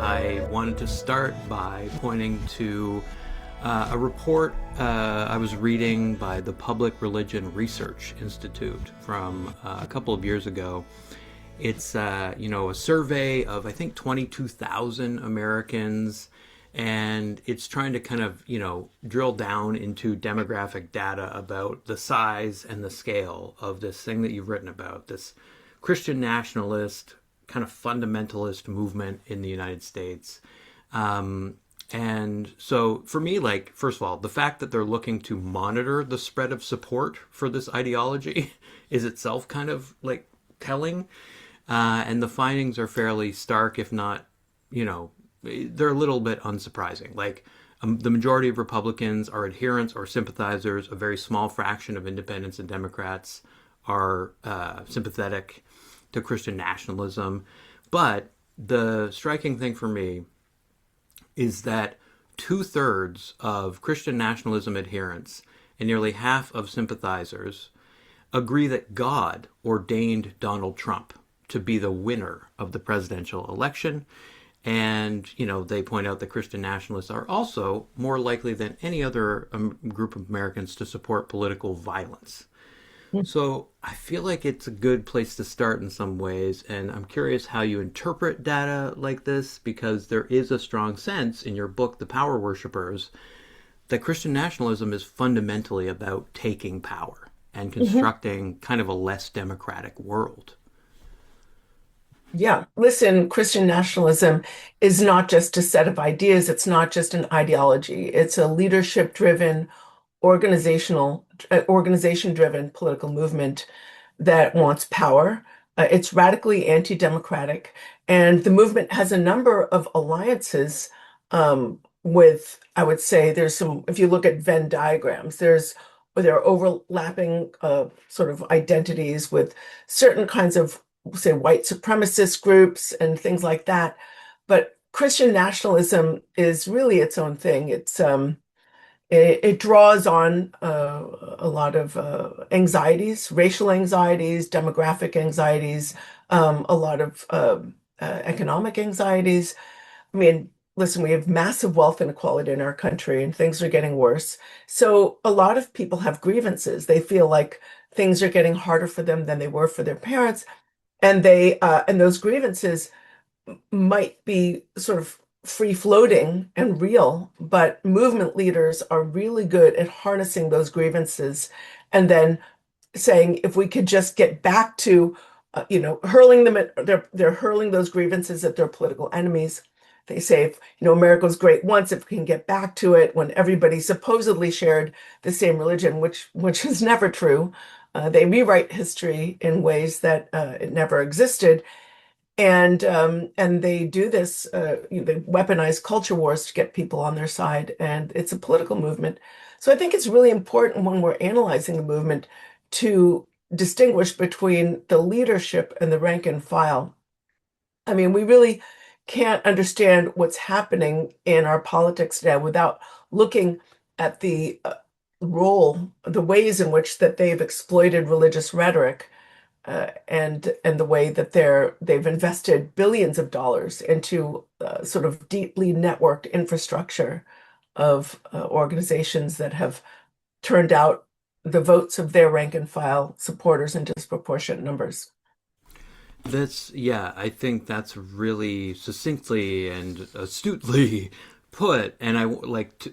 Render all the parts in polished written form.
I wanted to start by pointing to a report I was reading by the Public Religion Research Institute from a couple of years ago. It's a survey of I think 22,000 Americans, and it's trying to kind of drill down into demographic data about the size and the scale of this thing that you've written about, this Christian nationalist kind of fundamentalist movement in the United States. And so for me, like, first of all, the fact that they're looking to monitor the spread of support for this ideology is itself kind of like telling. And the findings are fairly stark, if not, they're a little bit unsurprising. Like, the majority of Republicans are adherents or sympathizers. A very small fraction of independents and Democrats are sympathetic to Christian nationalism. But the striking thing for me is that 2/3 of Christian nationalism adherents and nearly half of sympathizers agree that God ordained Donald Trump to be the winner of the presidential election. And, they point out that Christian nationalists are also more likely than any other group of Americans to support political violence. So I feel like it's a good place to start in some ways, and I'm curious how you interpret data like this, because there is a strong sense in your book, The Power Worshippers, that Christian nationalism is fundamentally about taking power and constructing kind of a less democratic world. Yeah, listen, Christian nationalism is not just a set of ideas. It's not just an ideology. It's a leadership-driven, organization-driven political movement that wants power. It's radically anti-democratic, and the movement has a number of alliances with, I would say, there's some, if you look at Venn diagrams, there are overlapping sort of identities with certain kinds of, say, white supremacist groups and things like that. But Christian nationalism is really its own thing. It draws on a lot of anxieties, racial anxieties, demographic anxieties, a lot of economic anxieties. I mean, listen, we have massive wealth inequality in our country and things are getting worse. So a lot of people have grievances. They feel like things are getting harder for them than they were for their parents. And those grievances might be sort of free floating and real, but movement leaders are really good at harnessing those grievances and then saying, if we could just get back to, hurling them at, they're hurling those grievances at their political enemies. They say, if, America's great once, if we can get back to it when everybody supposedly shared the same religion, which is never true. They rewrite history in ways that it never existed. And they do this, they weaponize culture wars to get people on their side, and it's a political movement. So I think it's really important when we're analyzing the movement to distinguish between the leadership and the rank and file. I mean, we really can't understand what's happening in our politics now without looking at the the ways in which that they've exploited religious rhetoric and the way that they've invested billions of dollars into sort of deeply networked infrastructure of organizations that have turned out the votes of their rank and file supporters in disproportionate numbers. I think that's really succinctly and astutely put. And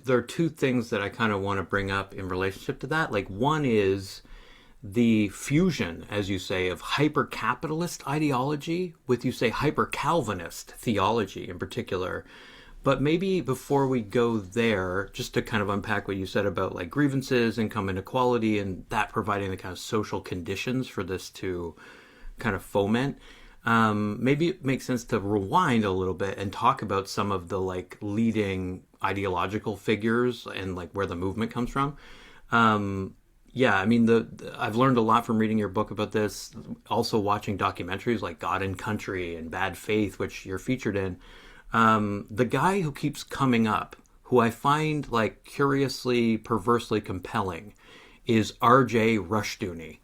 there are two things that I kind of want to bring up in relationship to that. Like, one is the fusion, as you say, of hyper-capitalist ideology with, you say, hyper-Calvinist theology in particular. But maybe before we go there, just to kind of unpack what you said about like grievances, income inequality, and that providing the kind of social conditions for this to kind of foment, maybe it makes sense to rewind a little bit and talk about some of the like leading ideological figures and like where the movement comes from. Yeah, I mean, I've learned a lot from reading your book about this. Also watching documentaries like God and Country and Bad Faith, which you're featured in. The guy who keeps coming up, who I find like curiously, perversely compelling, is R.J. Rushdoony.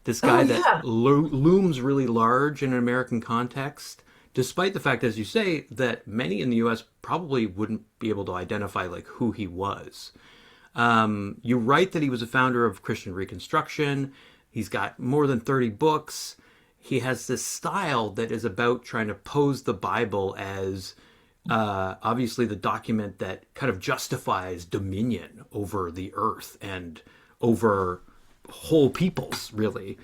This Oh guy that yeah. looms really large in an American context, despite the fact, as you say, that many in the U.S. probably wouldn't be able to identify like who he was. You write that he was a founder of Christian Reconstruction. He's got more than 30 books. He has this style that is about trying to pose the Bible as obviously the document that kind of justifies dominion over the earth and over whole peoples, really.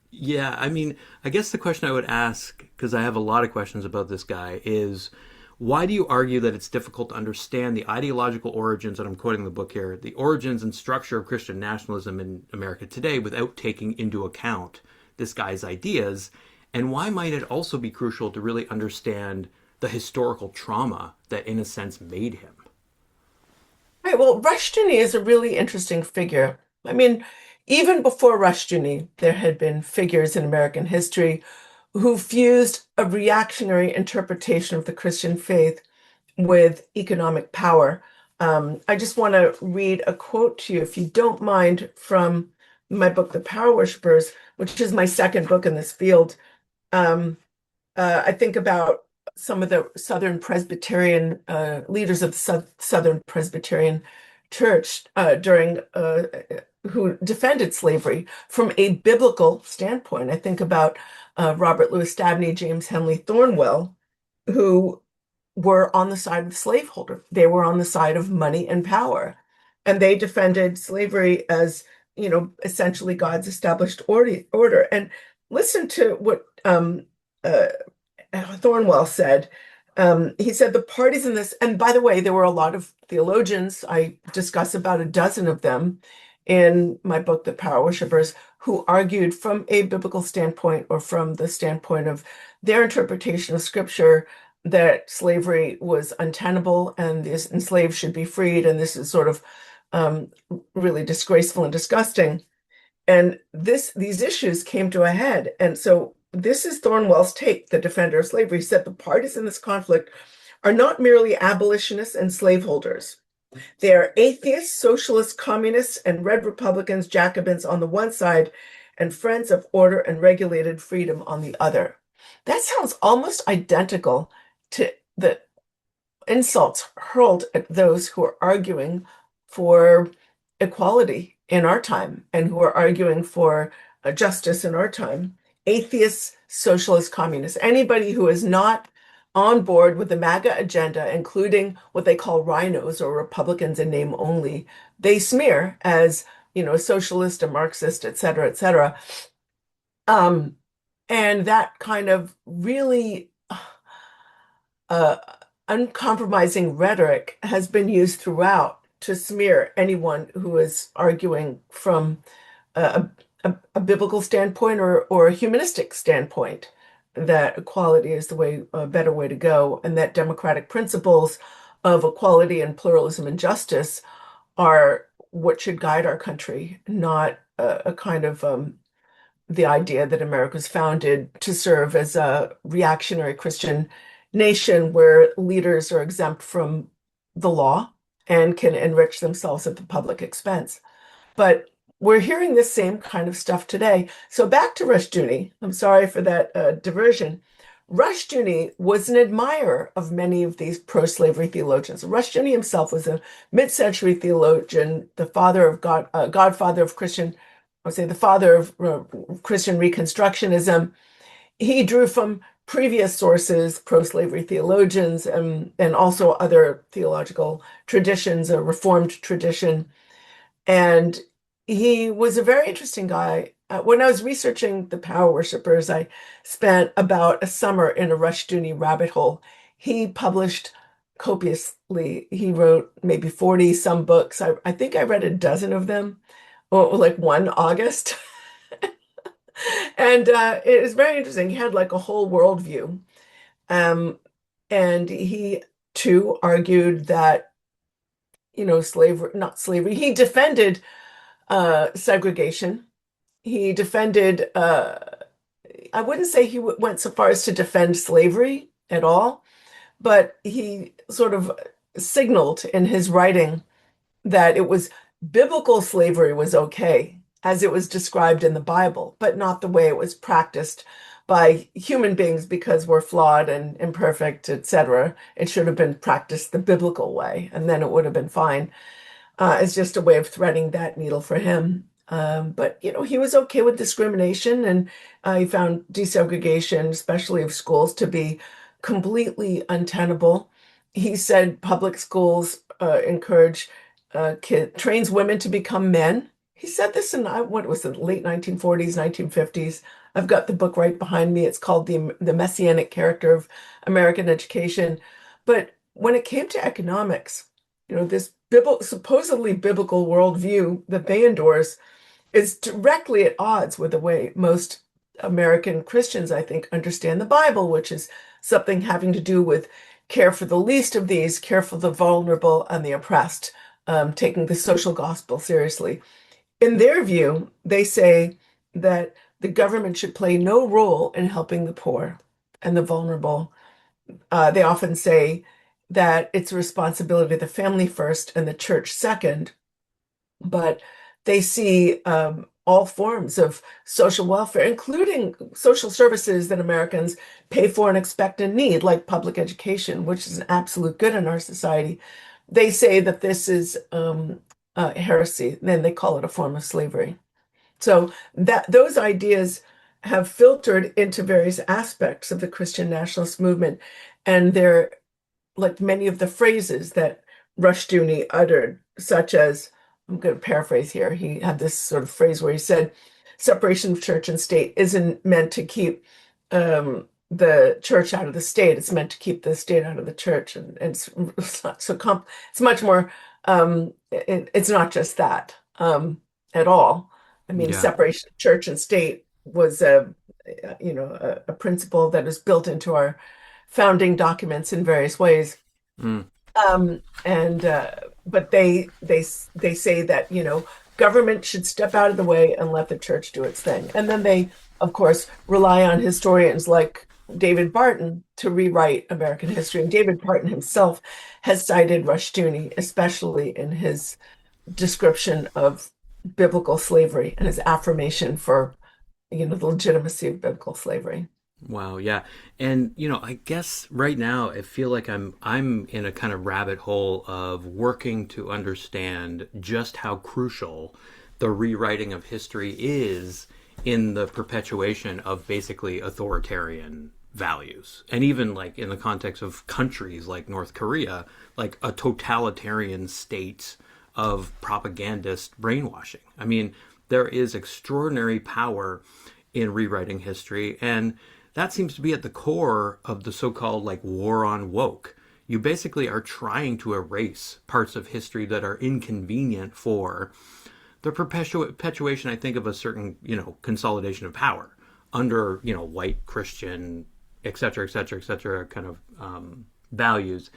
Yeah, I mean, I guess the question I would ask, because I have a lot of questions about this guy, is why do you argue that it's difficult to understand the ideological origins, and I'm quoting the book here, the origins and structure of Christian nationalism in America today without taking into account this guy's ideas? And why might it also be crucial to really understand the historical trauma that, in a sense, made him? Right. Well, Rushdoony is a really interesting figure. I mean, even before Rushdoony, there had been figures in American history who fused a reactionary interpretation of the Christian faith with economic power. I just want to read a quote to you, if you don't mind, from my book, The Power Worshippers, which is my second book in this field. Um, I think about some of the Southern Presbyterian leaders of the Southern Presbyterian Church during who defended slavery from a biblical standpoint. I think about Robert Louis Dabney, James Henley Thornwell, who were on the side of the slaveholder. They were on the side of money and power, and they defended slavery as, essentially God's established order. And listen to what uh, Thornwell said. He said the parties in this, and by the way, there were a lot of theologians. I discuss about a dozen of them in my book, The Power Worshippers, who argued from a biblical standpoint or from the standpoint of their interpretation of scripture that slavery was untenable and the enslaved should be freed. And this is sort of um, really disgraceful and disgusting. And these issues came to a head. And so this is Thornwell's take, the defender of slavery. He said the parties in this conflict are not merely abolitionists and slaveholders. They are atheists, socialists, communists, and red Republicans, Jacobins on the one side, and friends of order and regulated freedom on the other. That sounds almost identical to the insults hurled at those who are arguing for equality in our time and who are arguing for justice in our time. Atheists, socialists, communists, anybody who is not on board with the MAGA agenda, including what they call rhinos or Republicans in name only, they smear as, a socialist, a Marxist, et cetera, et cetera. Um, and that kind of really uh, uncompromising rhetoric has been used throughout to smear anyone who is arguing from a, a biblical standpoint or a humanistic standpoint that equality is the way, a better way to go, and that democratic principles of equality and pluralism and justice are what should guide our country, not a kind of the idea that America was founded to serve as a reactionary Christian nation where leaders are exempt from the law and can enrich themselves at the public expense. But we're hearing this same kind of stuff today. So back to Rushdoony. I'm sorry for that diversion. Rushdoony was an admirer of many of these pro-slavery theologians. Rushdoony himself was a mid-century theologian, the father of God, godfather of Christian, I would say the father of Christian Reconstructionism. He drew from previous sources, pro-slavery theologians, and also other theological traditions, a Reformed tradition. And he was a very interesting guy. When I was researching the Power Worshippers, I spent about a summer in a Rushdoony rabbit hole. He published copiously. He wrote maybe 40 some books. I think I read a dozen of them, or like one August. And it was very interesting. He had like a whole worldview. Um, and he too argued that, slavery, not slavery, he defended segregation. He defended, I wouldn't say he went so far as to defend slavery at all, but he sort of signaled in his writing that it was biblical slavery was okay. as it was described in the Bible, but not the way it was practiced by human beings because we're flawed and imperfect, etc. It should have been practiced the biblical way, and then it would have been fine. It's just a way of threading that needle for him. But he was okay with discrimination, and he found desegregation, especially of schools, to be completely untenable. He said public schools encourage trains women to become men. He said this in what was it, late 1940s, 1950s. I've got the book right behind me. It's called The Messianic Character of American Education. But when it came to economics, this supposedly biblical worldview that they endorse is directly at odds with the way most American Christians, I think, understand the Bible, which is something having to do with care for the least of these, care for the vulnerable and the oppressed, taking the social gospel seriously. In their view, they say that the government should play no role in helping the poor and the vulnerable. They often say that it's a responsibility of the family first and the church second, but they see all forms of social welfare, including social services that Americans pay for and expect and need, like public education, which is an absolute good in our society. They say that this is heresy, then they call it a form of slavery. So that those ideas have filtered into various aspects of the Christian nationalist movement, and they're like many of the phrases that Rushdoony uttered, such as, I'm going to paraphrase here. He had this sort of phrase where he said, separation of church and state isn't meant to keep the church out of the state. It's meant to keep the state out of the church. And it's not so it's much more, it's not just that at all. I mean, Yeah. separation of church and state was a principle that is built into our founding documents in various ways. Mm. And but they say that government should step out of the way and let the church do its thing. And then they, of course, rely on historians like David Barton to rewrite American history. And David Barton himself has cited Rushdoony, especially in his description of biblical slavery and his affirmation for the legitimacy of biblical slavery. Wow, yeah. And I guess right now I feel like I'm in a kind of rabbit hole of working to understand just how crucial the rewriting of history is in the perpetuation of basically authoritarian values. And even like in the context of countries like North Korea, like a totalitarian state of propagandist brainwashing. I mean, there is extraordinary power in rewriting history, and that seems to be at the core of the so-called like war on woke. You basically are trying to erase parts of history that are inconvenient for the perpetuation, I think, of a certain, consolidation of power under, white Christian, et cetera, et cetera, et cetera, kind of values.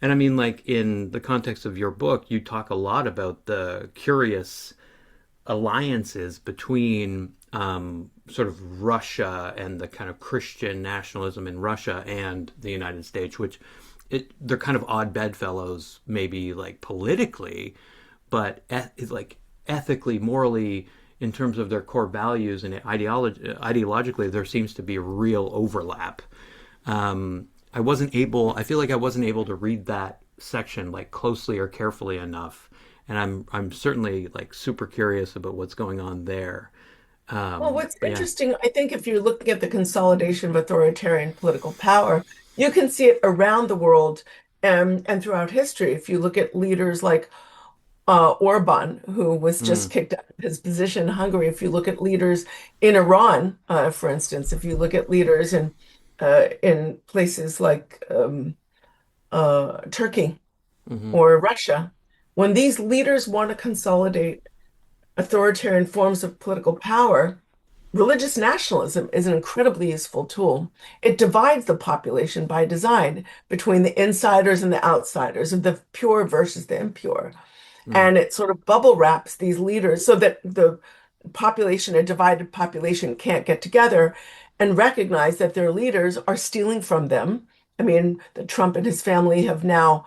And I mean, like in the context of your book, you talk a lot about the curious alliances between sort of Russia and the kind of Christian nationalism in Russia and the United States, which they're kind of odd bedfellows, maybe like politically, but like ethically, morally, in terms of their core values and ideologically, there seems to be a real overlap. I feel like I wasn't able to read that section like closely or carefully enough, and I'm certainly like super curious about what's going on there. Well, what's But yeah. interesting, I think, if you're looking at the consolidation of authoritarian political power, you can see it around the world and throughout history. If you look at leaders like Orban, who was just Mm, kicked out of his position in Hungary, if you look at leaders in Iran, for instance, if you look at leaders in places like Turkey hmm. or Russia, when these leaders want to consolidate authoritarian forms of political power, religious nationalism is an incredibly useful tool. It divides the population by design between the insiders and the outsiders, and the pure versus the impure. Mm, And it sort of bubble wraps these leaders so that the population, a divided population, can't get together and recognize that their leaders are stealing from them. I mean, that Trump and his family have now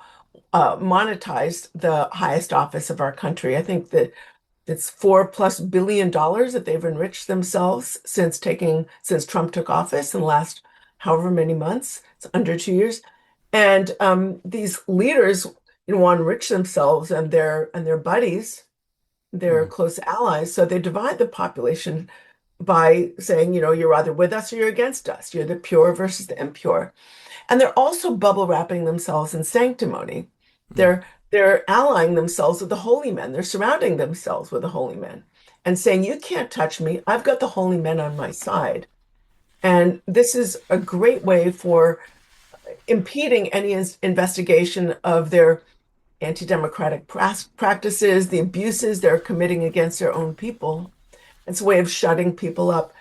monetized the highest office of our country. I think that it's $4+ billion that they've enriched themselves since Trump took office in the last however many months. It's under 2 years. And these leaders, want to enrich themselves and their buddies, their Mm, close allies. So they divide the population by saying, you're either with us or you're against us. You're the pure versus the impure. And they're also bubble wrapping themselves in sanctimony. mm. They're allying themselves with the holy men. They're surrounding themselves with the holy men and saying, you can't touch me. I've got the holy men on my side. And this is a great way for impeding any investigation of their anti-democratic practices, the abuses they're committing against their own people. It's a way of shutting people up.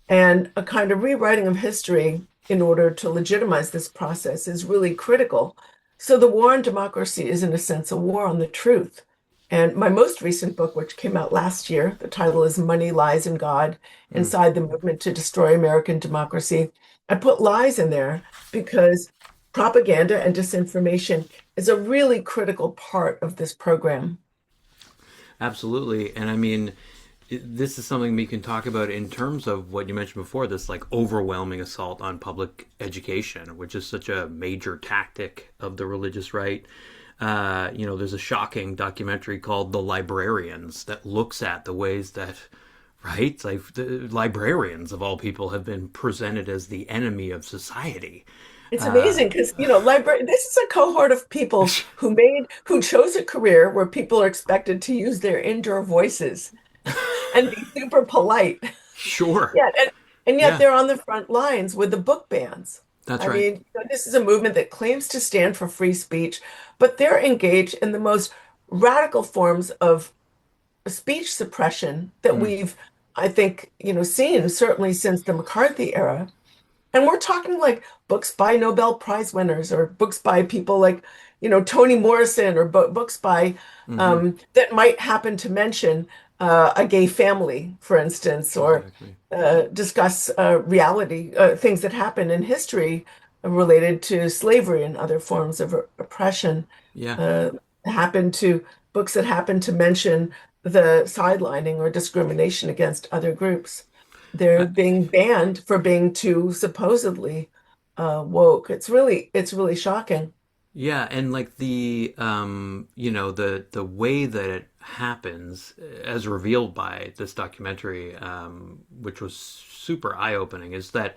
And a kind of rewriting of history in order to legitimize this process is really critical. So the war on democracy is, in a sense, a war on the truth. And my most recent book, which came out last year, the title is Money, Lies, and God, Mm. Inside the Movement to Destroy American Democracy. I put lies in there because propaganda and disinformation is a really critical part of this program. Absolutely. And I mean, this is something we can talk about in terms of what you mentioned before, this like overwhelming assault on public education, which is such a major tactic of the religious right. There's a shocking documentary called The Librarians that looks at the ways that, right, like the librarians of all people have been presented as the enemy of society. It's Uh, amazing because, library, this is a cohort of people who chose a career where people are expected to use their indoor voices and be super polite. sure. Yeah, and yet Yeah, they're on the front lines with the book bans. that's I right. mean, this is a movement that claims to stand for free speech, but they're engaged in the most radical forms of speech suppression that Mm, we've, I think, seen certainly since the McCarthy era. And we're talking like books by Nobel Prize winners or books by people like, Toni Morrison or books by hmm. that might happen to mention a gay family, for instance, or Exactly. discuss reality, things that happen in history related to slavery and other forms of oppression. Yeah. Uh, happen to books that happen to mention the sidelining or discrimination against other groups. They're I, being banned for being too supposedly woke. It's really shocking. Yeah, and like the way that it happens, as revealed by this documentary, which was super eye-opening, is that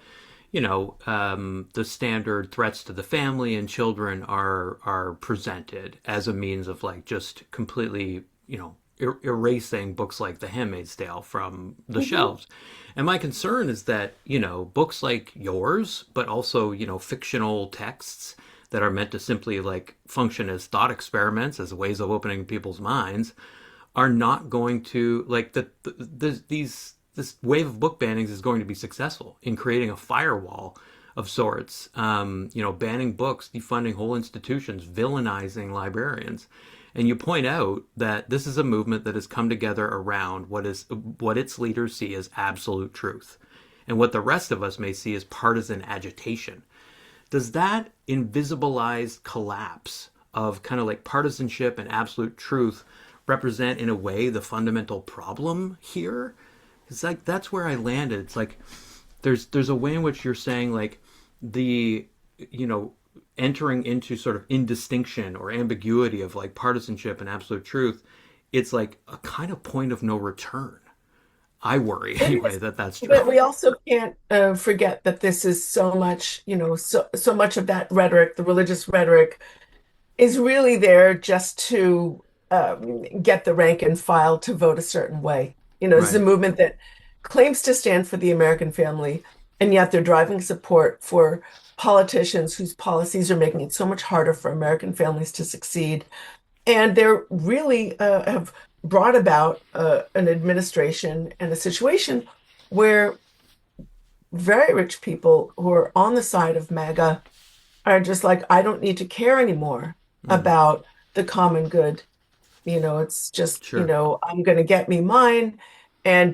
the standard threats to the family and children are presented as a means of like just completely erasing books like The Handmaid's Tale from the Mhm. shelves. And my concern is that books like yours, but also fictional texts that are meant to simply like function as thought experiments, as ways of opening people's minds, are not going to like these this wave of book bannings is going to be successful in creating a firewall of sorts. Banning books, defunding whole institutions, villainizing librarians. And you point out that this is a movement that has come together around what its leaders see as absolute truth, and what the rest of us may see as partisan agitation. Does that invisibilized collapse of kind of like partisanship and absolute truth represent in a way the fundamental problem here? It's like that's where I landed. It's like there's a way in which you're saying like the you know entering into sort of indistinction or ambiguity of like partisanship and absolute truth. It's like a kind of point of no return. I worry It anyway is, that that's true. but we also can't forget that this is so much, so much of that rhetoric, the religious rhetoric, is really there just to get the rank and file to vote a certain way. This is a Right. movement that claims to stand for the American family, and yet they're driving support for politicians whose policies are making it so much harder for American families to succeed. And they're really have brought about an administration and a situation where very rich people who are on the side of MAGA are just like, I don't need to care anymore Mm, about the common good. It's just, sure. I'm going to get me mine. And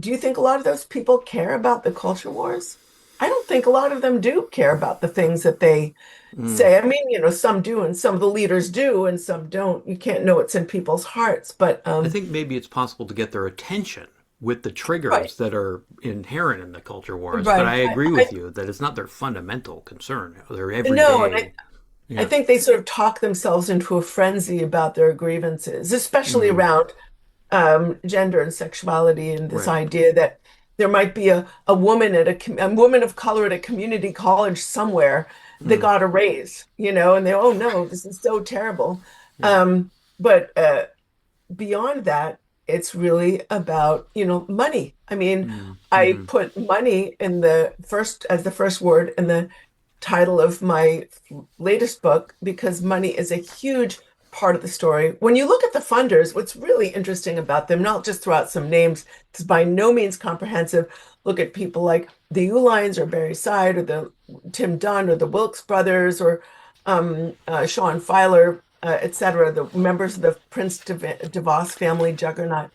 do you think a lot of those people care about the culture wars? I don't think a lot of them do care about the things that they Mm. say. I mean, some do, and some of the leaders do, and some don't. You can't know what's in people's hearts, but I think maybe it's possible to get their attention with the right, triggers that are inherent in the culture wars. But I right. agree with you that it's not their fundamental concern. Their No, and everyday, I yeah, think they sort of talk themselves into a frenzy about their grievances, especially mm, around gender and sexuality, and this right, idea that there might be a woman a woman of color at a community college somewhere that mm, got a raise, and they, oh no, this is so terrible. yeah, But beyond that, it's really about, money. I mean, mm, I mm, put money in the first as the first word in the title of my latest book because money is a huge part of the story. When you look at the funders, what's really interesting about them, not just throw out some names, it's by no means comprehensive. Look at people like the Uhlines or Barry Side or the Tim Dunn or the Wilkes brothers or Sean Filer, etc., the members of the Prince DeVos family juggernaut.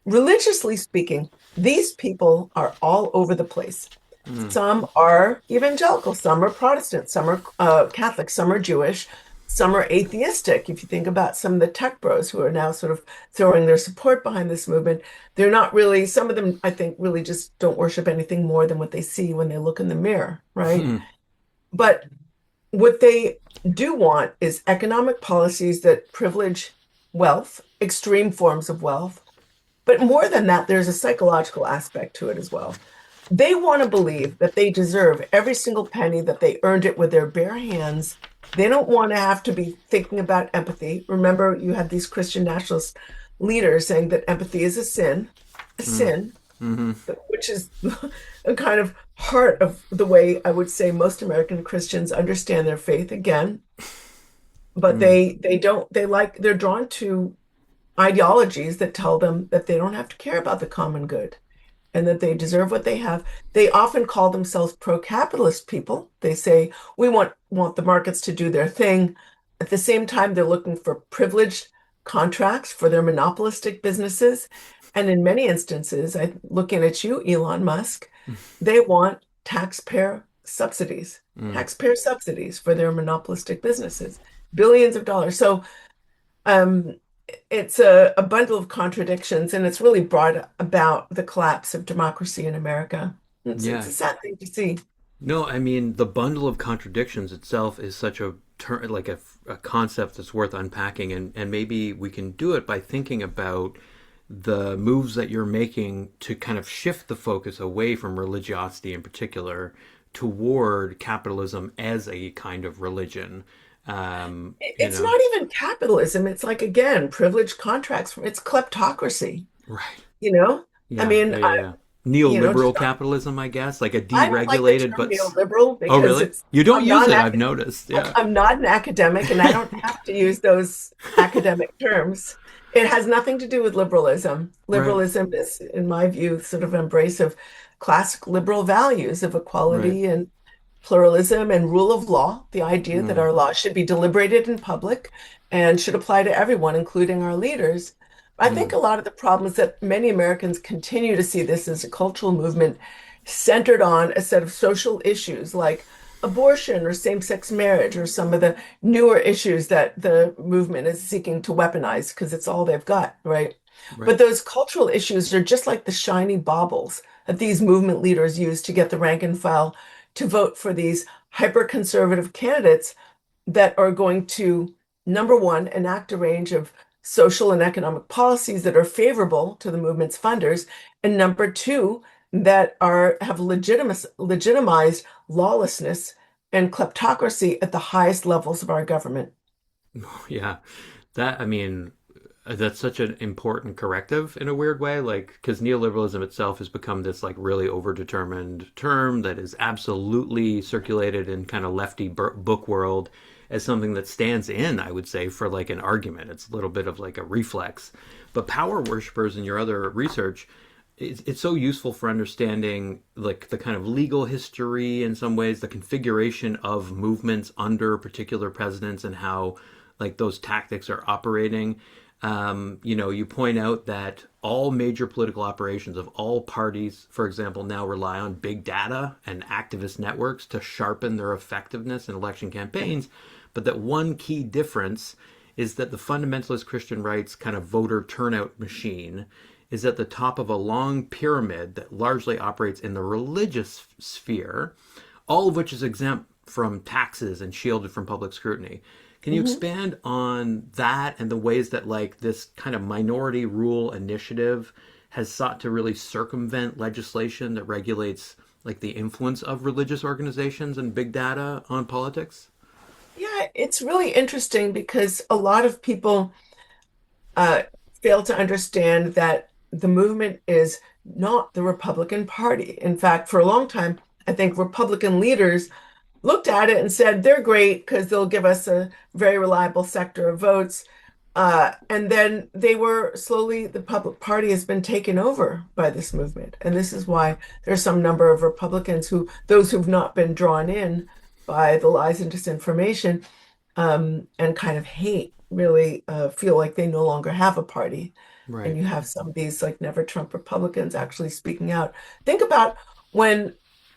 Religiously speaking, these people are all over the place. mm, Some are evangelical, some are Protestant, some are Catholic, some are Jewish, some are atheistic. If you think about some of the tech bros who are now sort of throwing their support behind this movement, they're not really, some of them, I think, really just don't worship anything more than what they see when they look in the mirror, right? mm, But what they do want is economic policies that privilege wealth, extreme forms of wealth. But more than that, there's a psychological aspect to it as well. They want to believe that they deserve every single penny, that they earned it with their bare hands. They don't want to have to be thinking about empathy. Remember, you had these Christian nationalist leaders saying that empathy is a mm, sin, mm, which is a kind of heart of the way I would say most American Christians understand their faith again. But mm, they're drawn to ideologies that tell them that they don't have to care about the common good and that they deserve what they have. They often call themselves pro-capitalist people. They say we want the markets to do their thing. At the same time, they're looking for privileged contracts for their monopolistic businesses. And in many instances, looking at you, Elon Musk, they want mm. taxpayer subsidies for their monopolistic businesses, billions of dollars. So um, it's a bundle of contradictions, and it's really brought about the collapse of democracy in America. It's Yeah. a sad thing to see. No, I mean the bundle of contradictions itself is such a like a concept that's worth unpacking, and maybe we can do it by thinking about the moves that you're making to kind of shift the focus away from religiosity in particular toward capitalism as a kind of religion. You It's know, not even capitalism. It's like, again, privileged contracts. It's kleptocracy, right? you know? I Yeah, mean, yeah, yeah, yeah. just Neoliberal capitalism, I guess, like a I don't like the deregulated term but neoliberal oh, because really? it's You don't I'm use not it, an I've noticed. Yeah. I'm not an academic and I don't have to use those academic terms. It has nothing to do with liberalism. Right. Liberalism is, in my view, sort of embrace of classic liberal values of Right. equality and pluralism and rule of law, the idea that Mm, our laws should be deliberated in public and should apply to everyone, including our leaders. I think mm, a lot of the problems that many Americans continue to see this as a cultural movement centered on a set of social issues like abortion or same-sex marriage or some of the newer issues that the movement is seeking to weaponize because it's all they've got, right? right. But those cultural issues are just like the shiny baubles that these movement leaders use to get the rank and file to vote for these hyper-conservative candidates that are going to, number one, enact a range of social and economic policies that are favorable to the movement's funders, and number two, that are have legitimized lawlessness and kleptocracy at the highest levels of our government. Yeah. That, I mean, that's such an important corrective in a weird way, like, because neoliberalism itself has become this, like, really overdetermined term that is absolutely circulated in kind of lefty book world as something that stands in, I would say, for like an argument. It's a little bit of like a reflex. But power worshippers in your other research, it's so useful for understanding like the kind of legal history in some ways, the configuration of movements under particular presidents and how like those tactics are operating. You point out that all major political operations of all parties, for example, now rely on big data and activist networks to sharpen their effectiveness in election campaigns, but that one key difference is that the fundamentalist Christian right's kind of voter turnout machine is at the top of a long pyramid that largely operates in the religious sphere, all of which is exempt from taxes and shielded from public scrutiny. Can you Mhm. expand on that and the ways that like this kind of minority rule initiative has sought to really circumvent legislation that regulates like the influence of religious organizations and big data on politics? Yeah, it's really interesting because a lot of people uh, fail to understand that the movement is not the Republican Party. In fact, for a long time, I think Republican leaders looked at it and said they're great because they'll give us a very reliable sector of votes. And then they were slowly, the public party has been taken over by this movement. And this is why there's some number of Republicans who, those who've not been drawn in by the lies and disinformation, and kind of hate, really feel like they no longer have a party. And Right. you have some of these like never Trump Republicans actually speaking out. Think about when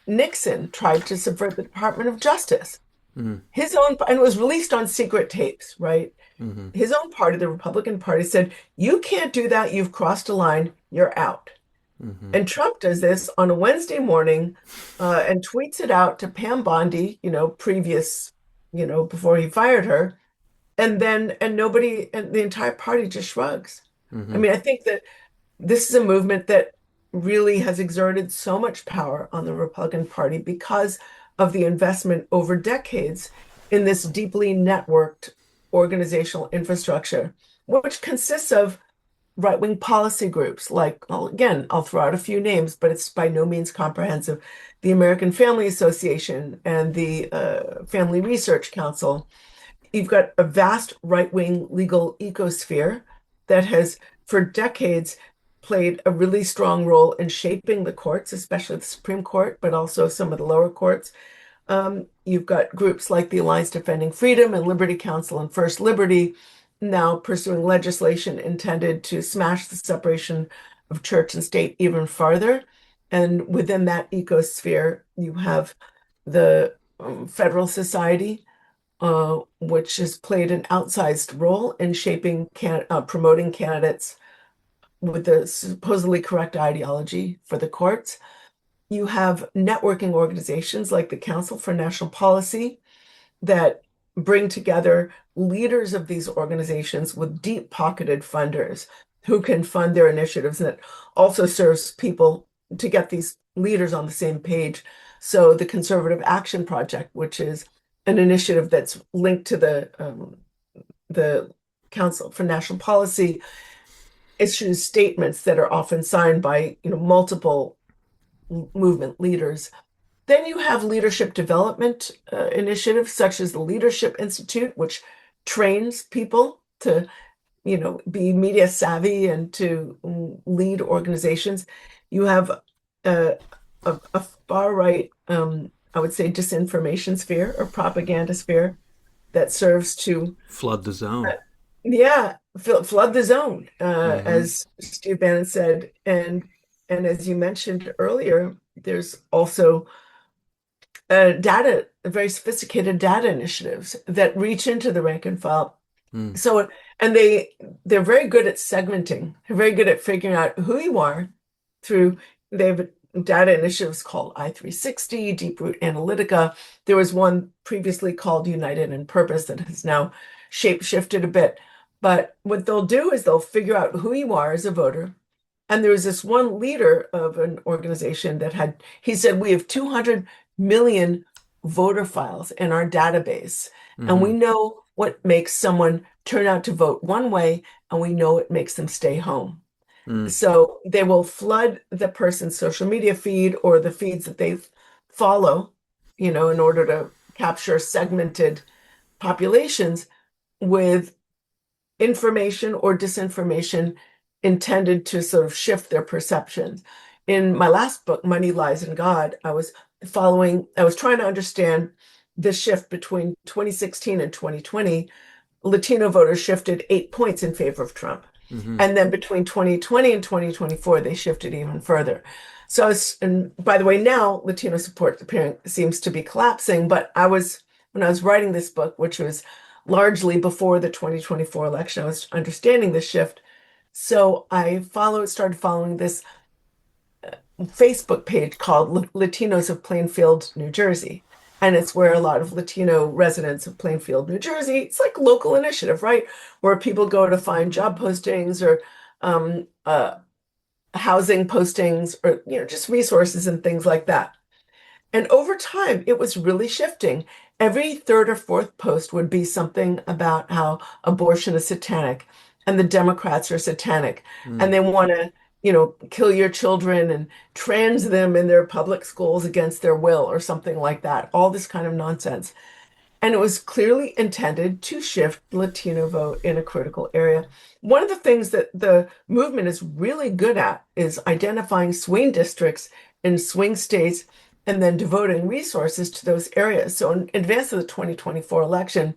Nixon tried to subvert the Department of Justice. Mm-hmm. His own, and it was released on secret tapes, right? Mm-hmm. His own party, the Republican Party, said, "You can't do that. You've crossed a line. You're out." Mm-hmm. And Trump does this on a Wednesday morning, and tweets it out to Pam Bondi, previous, before he fired her. And nobody, and the entire party just shrugs. I Mm-hmm. mean, I think that this is a movement that really has exerted so much power on the Republican Party because of the investment over decades in this deeply networked organizational infrastructure, which consists of right-wing policy groups like, well, again, I'll throw out a few names, but it's by no means comprehensive. The American Family Association and the Family Research Council. You've got a vast right-wing legal ecosphere that has, for decades, played a really strong role in shaping the courts, especially the Supreme Court, but also some of the lower courts. You've got groups like the Alliance Defending Freedom and Liberty Council and First Liberty now pursuing legislation intended to smash the separation of church and state even farther. And within that ecosphere, you have the Federal Society, which has played an outsized role in shaping promoting candidates with the supposedly correct ideology for the courts. You have networking organizations like the Council for National Policy that bring together leaders of these organizations with deep-pocketed funders who can fund their initiatives, and it also serves people to get these leaders on the same page. So the Conservative Action Project, which is an initiative that's linked to the Council for National Policy, issues statements that are often signed by multiple movement leaders. Then you have leadership development initiatives such as the Leadership Institute, which trains people to, be media savvy and to lead organizations. You have a, a far right, I would say, disinformation sphere or propaganda sphere that serves to, Flood the uh, zone. yeah, flood the zone, Mm-hmm. as Steve Bannon said. And as you mentioned earlier, there's also very sophisticated data initiatives that reach into the rank and file. Mm. So, and they're very good at segmenting. They're very good at figuring out who you are through. They have data initiatives called I360, Deep Root Analytica. There was one previously called United in Purpose that has now shape shifted a bit. But what they'll do is they'll figure out who you are as a voter. And there was this one leader of an organization that he said, we have 200 million voter files in our database. And we Mm-hmm. know what makes someone turn out to vote one way, and we know it makes them stay home. Mm. So they will flood the person's social media feed or the feeds that they follow, in order to capture segmented populations with information or disinformation intended to sort of shift their perceptions. In my last book, Money, Lies, and God, I was trying to understand the shift between 2016 and 2020. Latino voters shifted 8 points in favor of Trump. Hmm. And then between 2020 and 2024, they shifted even further. So, and by the way, now Latino support seems to be collapsing. But when I was writing this book, which was largely before the 2024 election, I was understanding the shift. So started following this Facebook page called Latinos of Plainfield, New Jersey. And it's where a lot of Latino residents of Plainfield, New Jersey, it's like local initiative, right? Where people go to find job postings or um, uh, housing postings or, just resources and things like that. And over time, it was really shifting. Every third or fourth post would be something about how abortion is satanic and the Democrats are satanic and Mm. they want to, kill your children and trans them in their public schools against their will or something like that. All this kind of nonsense. And it was clearly intended to shift the Latino vote in a critical area. One of the things that the movement is really good at is identifying swing districts in swing states and then devoting resources to those areas. So, in advance of the 2024 election,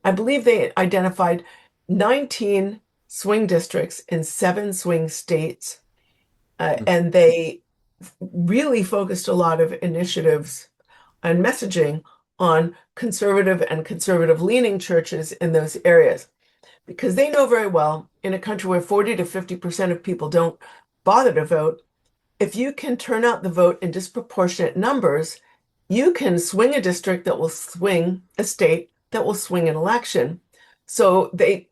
I believe they identified 19 swing districts in 7 swing states. And they really focused a lot of initiatives and messaging on conservative and conservative leaning churches in those areas because they know very well in a country where 40 to 50% of people don't bother to vote, if you can turn out the vote in disproportionate numbers, you can swing a district that will swing a state that will swing an election. So there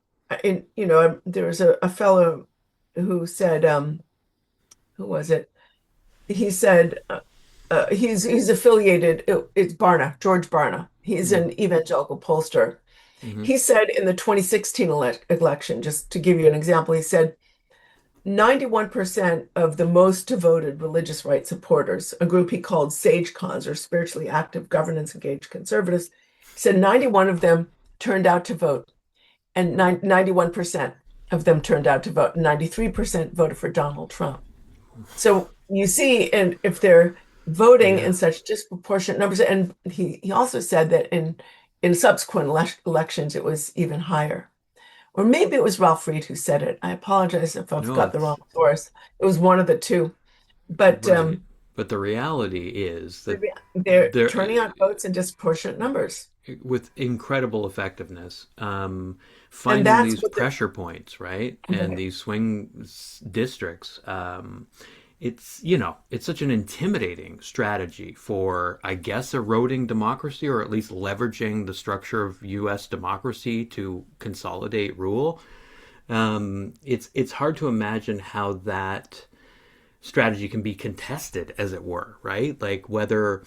was a fellow who said, who was it? He said, he's affiliated. It's Barna, George Barna. He's Mm. an evangelical pollster. Hmm. He said in the 2016 election, just to give you an example, he said 91% of the most devoted religious right supporters, a group he called sage cons or spiritually active, governance engaged conservatives, he said 91 of them turned out to vote, and 91% of them turned out to vote, and 93% voted for Donald Trump. So you see, and if they're voting Yeah. in such disproportionate numbers, and he also said that in subsequent elections it was even higher. Or maybe it was Ralph Reed who said it. I apologize if I've No, got the it's wrong source. It was one of the two. But right. But the reality is that they're there, turning out votes in disproportionate numbers. with incredible effectiveness, And finding that's these what the pressure points, right, and right. these districts. It's such an intimidating strategy for, I guess, eroding democracy or at least leveraging the structure of U.S. democracy to consolidate rule. It's hard to imagine how that strategy can be contested, as it were, right? Like whether,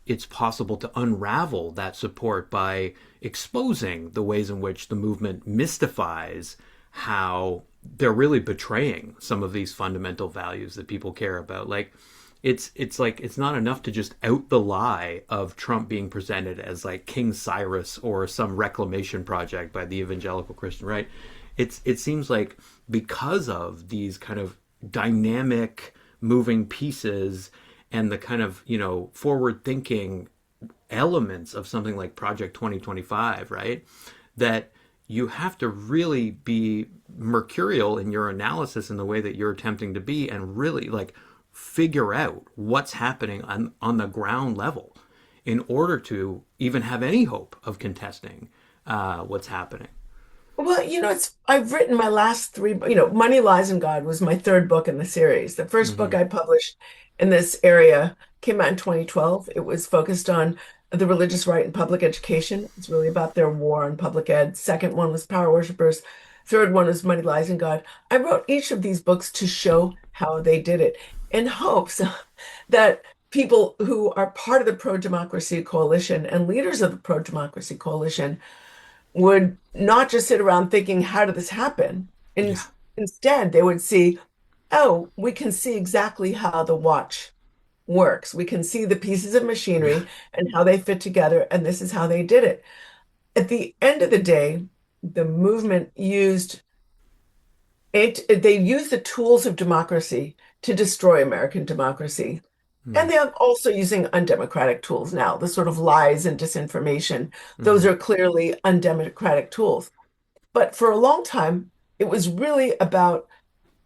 it's possible to unravel that support by exposing the ways in which the movement mystifies how they're really betraying some of these fundamental values that people care about. Like it's like it's not enough to just out the lie of Trump being presented as like King Cyrus or some reclamation project by the evangelical Christian right. It seems like because of these kind of dynamic moving pieces and the kind of forward thinking elements of something like Project 2025, right, that you have to really be mercurial in your analysis in the way that you're attempting to be and really like figure out what's happening on the ground level in order to even have any hope of contesting what's happening. Well, I've written my last three, Money, Lies, and God was my third book in the series. The first book Mm-hmm. I published in this area came out in 2012. It was focused on the religious right in public education. It's really about their war on public ed. Second one was Power Worshippers. Third one was Money, Lies, and God. I wrote each of these books to show how they did it in hopes that people who are part of the pro-democracy coalition and leaders of the pro-democracy coalition would not just sit around thinking, how did this happen? Yeah. Instead, they would see, oh, we can see exactly how the watch works. We can see the pieces of Yeah. machinery and how they fit together, and this is how they did it. At the end of the day, the movement they used the tools of democracy to destroy American democracy. Mm-hmm. And they are also using undemocratic tools now, the sort of lies and disinformation. Those Mm-hmm. are clearly undemocratic tools. But for a long time, it was really about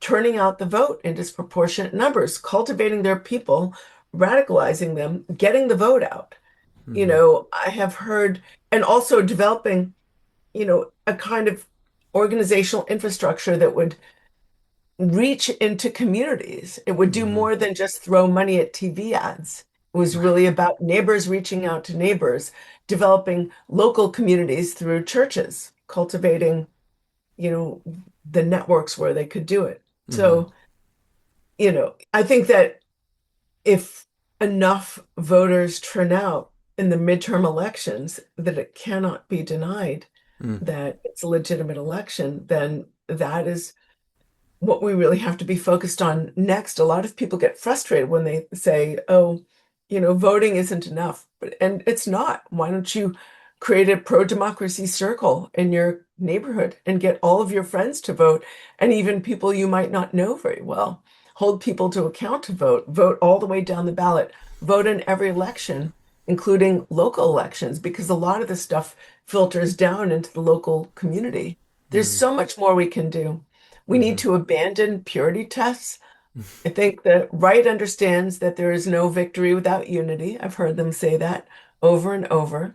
turning out the vote in disproportionate numbers, cultivating their people, radicalizing them, getting the vote out. Mm-hmm. I have heard, and also developing, a kind of organizational infrastructure that would reach into communities. It would do Mm-hmm. more than just throw money at TV ads. It was Right. really about neighbors reaching out to neighbors, developing local communities through churches, cultivating, you know, the networks where they could do it. Mm-hmm. So, I think that if enough voters turn out in the midterm elections, that it cannot be denied Mm. that it's a legitimate election, then that is what we really have to be focused on next. A lot of people get frustrated when they say, oh, voting isn't enough. And it's not. Why don't you create a pro-democracy circle in your neighborhood and get all of your friends to vote and even people you might not know very well? Hold people to account to vote, vote all the way down the ballot, vote in every election, including local elections, because a lot of this stuff filters down into the local community. There's Mm. so much more we can do. We need Mm-hmm. to abandon purity tests. I think the right understands that there is no victory without unity. I've heard them say that over and over.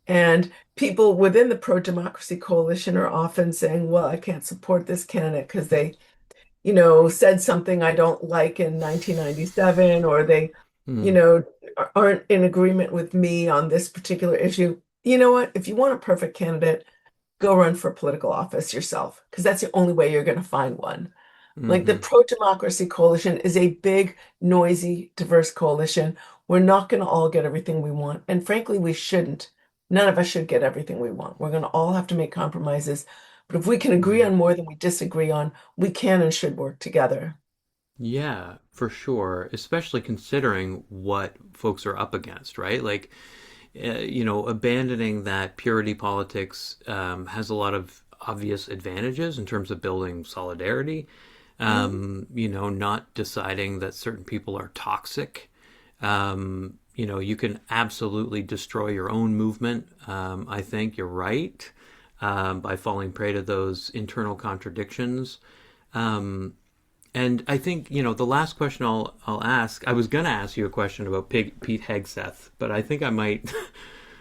And people within the pro-democracy coalition are often saying, well, I can't support this candidate because they, said something I don't like in 1997, or they, you Mm. know, aren't in agreement with me on this particular issue. You know what? If you want a perfect candidate, go run for political office yourself, because that's the only way you're going to find one. Like the Mm-hmm. pro-democracy coalition is a big, noisy, diverse coalition. We're not going to all get everything we want. And frankly, we shouldn't. None of us should get everything we want. We're going to all have to make compromises. But if we can agree Mm. on more than we disagree on, we can and should work together. Yeah, for sure. Especially considering what folks are up against, right? Like, abandoning that purity politics has a lot of obvious advantages in terms of building solidarity. Mhm. Not deciding that certain people are toxic. You can absolutely destroy your own movement. I think you're right, by falling prey to those internal contradictions. Um, and I think the last question I'll ask. I was gonna ask you a question about Pete Hegseth, but I think I might.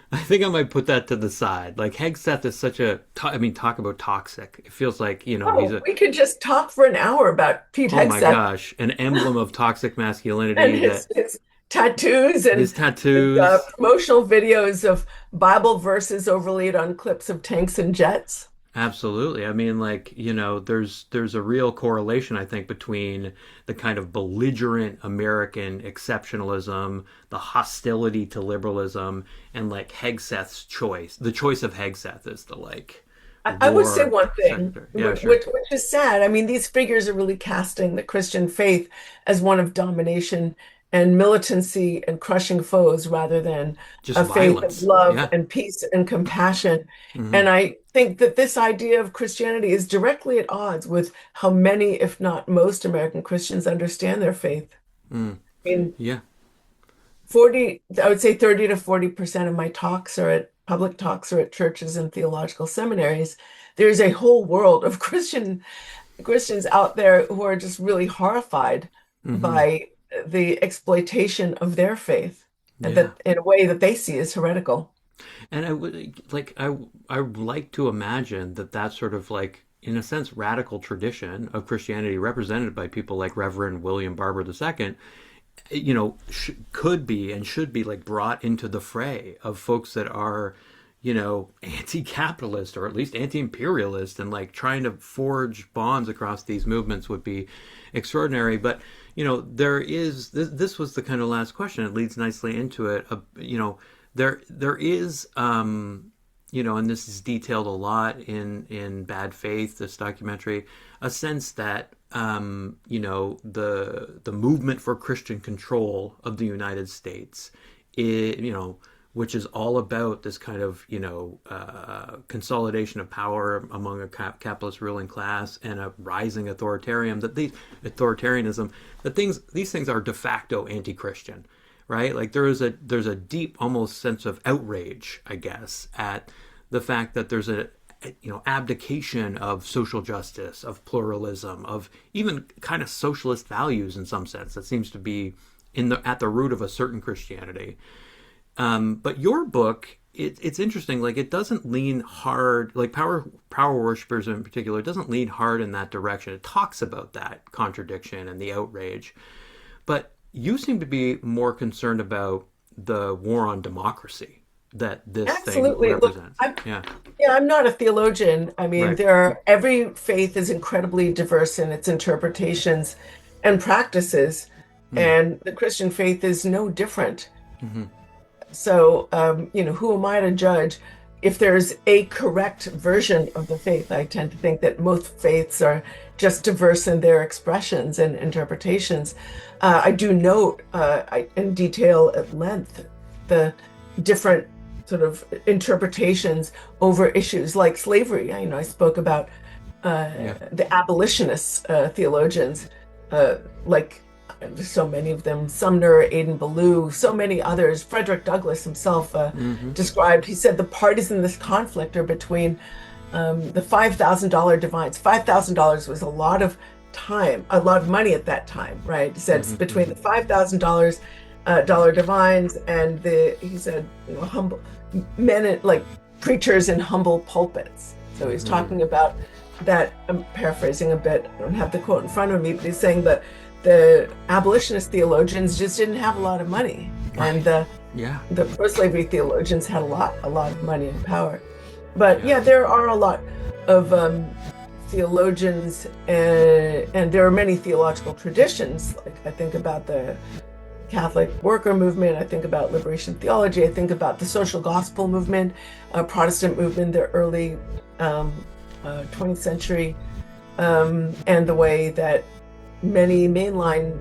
I think I might put that to the side. Like Hegseth is such a. I mean, talk about toxic. It feels like he's Oh, a. we could just talk for an hour about Pete Oh my Hegseth gosh, an emblem of toxic and masculinity. his That his tattoos his and tattoos. promotional videos of Bible verses overlaid on clips of tanks and jets. Absolutely. I mean, like, there's a real correlation, I think, between the kind of belligerent American exceptionalism, the hostility to liberalism, and like Hegseth's choice. The choice of Hegseth is the like I would say war one thing, secretary. Yeah, which, sure. which is sad. I mean, these figures are really casting the Christian faith as one of domination and militancy and crushing foes rather than Just a faith of violence. love Yeah. and peace and compassion. Hmm. And I think that this idea of Christianity is directly at odds with how many, if not most, American Christians understand their faith. Mm. I mean, Yeah. I would say 30 to 40% of my talks are at public talks or at churches and theological seminaries. There's a whole world of Christians out there who are just really horrified Hmm. by the exploitation of their faith and Yeah. that in a way that they see as heretical. And I would like I would like to imagine that that sort of like in a sense radical tradition of Christianity represented by people like Reverend William Barber II, could be and should be like brought into the fray of folks that are anti-capitalist or at least anti-imperialist, and like trying to forge bonds across these movements would be extraordinary. But there is this was the kind of last question. It leads nicely into it. There is and this is detailed a lot in Bad Faith, this documentary, a sense that the movement for Christian control of the United States, which is all about this kind of consolidation of power among a capitalist ruling class and a rising authoritarianism, that these things are de facto anti-Christian, right? Like there's a deep almost sense of outrage, I guess, at the fact that there's abdication of social justice, of pluralism, of even kind of socialist values in some sense. That seems to be at the root of a certain Christianity. But your book, it's interesting. Like, it doesn't lean hard, like power worshippers in particular, it doesn't lean hard in that direction. It talks about that contradiction and the outrage. But you seem to be more concerned about the war on democracy that this Absolutely. thing Look, represents. Yeah. yeah, I'm not a theologian. I mean, Right. every faith is incredibly diverse in its interpretations and practices, Mm. and the Christian faith is no different. Hmm. So, who am I to judge if there's a correct version of the faith? I tend to think that most faiths are just diverse in their expressions and interpretations. I do note in detail at length the different sort of interpretations over issues like slavery. I spoke about Yeah. the abolitionist theologians, like there's so many of them, Sumner, Aidan Ballou, so many others. Frederick Douglass himself Hmm. described, he said the parties in this conflict are between the $5,000 divines. $5,000 was a lot of time, a lot of money at that time, right? He said it's Hmm. between Hmm. the $5,000 dollar divines and he said, humble men, like preachers in humble pulpits. So he's Hmm. talking about that. I'm paraphrasing a bit. I don't have the quote in front of me, but he's saying that the abolitionist theologians just didn't have a lot of money, and Right. Yeah. the pro-slavery theologians had a lot of money and power. But Yeah. yeah, there are a lot of theologians, and there are many theological traditions. Like I think about the Catholic worker movement, I think about liberation theology, I think about the social gospel movement, Protestant movement, the early 20th century, and the way that many mainline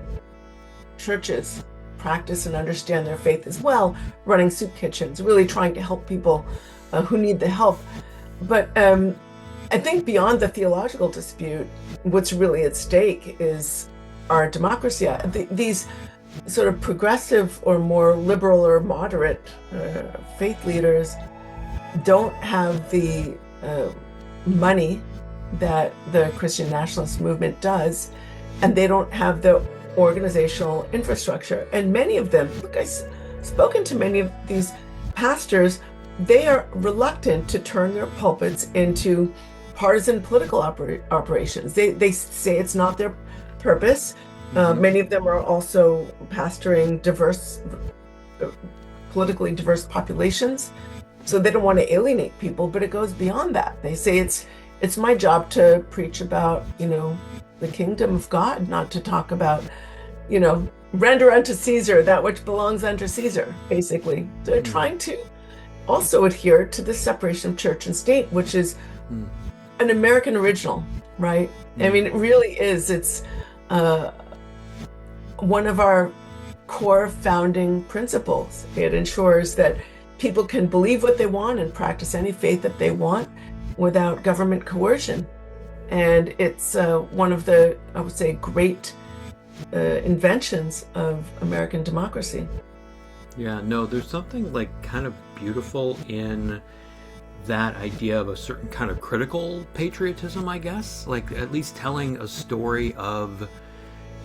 churches practice and understand their faith as well, running soup kitchens, really trying to help people who need the help. But I think beyond the theological dispute, what's really at stake is our democracy. These sort of progressive or more liberal or moderate faith leaders don't have the money that the Christian nationalist movement does, and they don't have the organizational infrastructure. And many of them, look, I've spoken to many of these pastors, they are reluctant to turn their pulpits into partisan political operations. They say it's not their purpose. Hmm. Many of them are also pastoring politically diverse populations. So they don't want to alienate people, but it goes beyond that. They say it's my job to preach about, the kingdom of God, not to talk about, render unto Caesar that which belongs unto Caesar, basically. They're Mm. trying to also adhere to the separation of church and state, which is Mm. an American original, right? I Mm. mean, it really is. It's one of our core founding principles. It ensures that people can believe what they want and practice any faith that they want without government coercion. And it's one of the, I would say, great inventions of American democracy. Yeah, no, there's something like kind of beautiful in that idea of a certain kind of critical patriotism, I guess. Like at least telling a story of,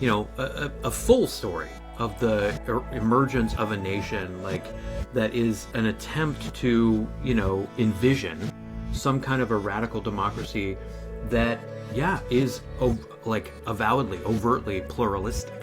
a full story of the emergence of a nation, like that is an attempt to, envision some kind of a radical democracy that, yeah, is like avowedly, overtly pluralistic.